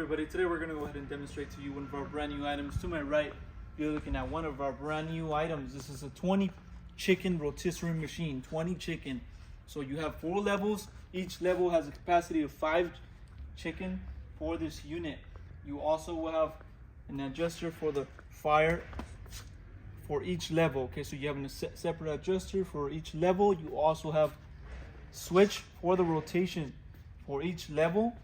Everybody, today we're going to go ahead and demonstrate to you one of our brand new items. To my right, you're looking at one of our brand new items. This is a 20 chicken rotisserie machine, 20 chicken. So you have 4 levels. Each level has a capacity of 5 chicken for this unit. You also will have an adjuster for the fire for each level. Okay, so you have a separate adjuster for each level. You also have switch for the rotation for each level.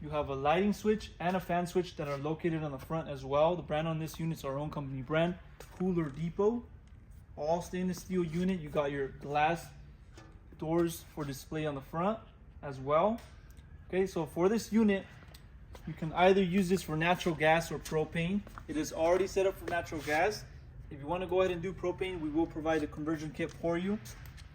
You have a lighting switch and a fan switch that are located on the front as well. The brand on this unit is our own company brand, Cooler Depot. All stainless steel unit. You got your glass doors for display on the front as well. Okay, so for this unit, you can either use this for natural gas or propane. It is already set up for natural gas. If you want to go ahead and do propane, we will provide a conversion kit for you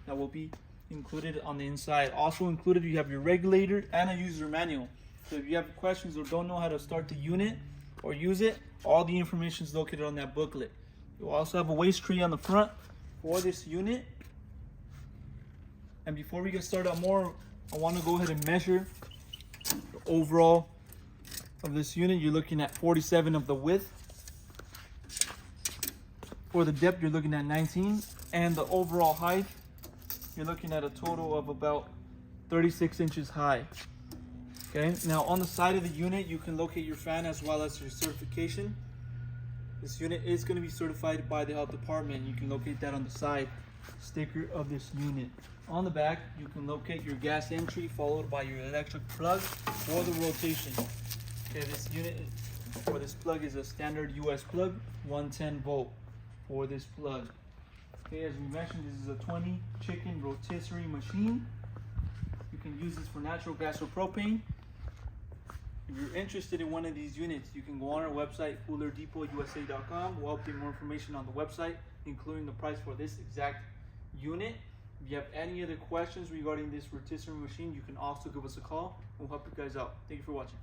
that will be included on the inside. Also included, you have your regulator and a user manual. So if you have questions or don't know how to start the unit or use it, all the information is located on that booklet. You also have a waste tray on the front for this unit. And before we get started on more, I want to go ahead and measure the overall of this unit. You're looking at 47 of the width. For the depth, you're looking at 19. And the overall height, you're looking at a total of about 36 inches high. Okay, now on the side of the unit, you can locate your fan as well as your certification. This unit is going to be certified by the health department. You can locate that on the side sticker of this unit. On the back, you can locate your gas entry followed by your electric plug for the rotation. Okay, this unit for this plug is a standard US plug, 110 volt for this plug. Okay, as we mentioned, this is a 20 chicken rotisserie machine. You can use this for natural gas or propane. If you're interested in one of these units, you can go on our website, coolerdepot.usa.com. We'll update more information on the website, including the price for this exact unit. If you have any other questions regarding this rotisserie machine, you can also give us a call. We'll help you guys out. Thank you for watching.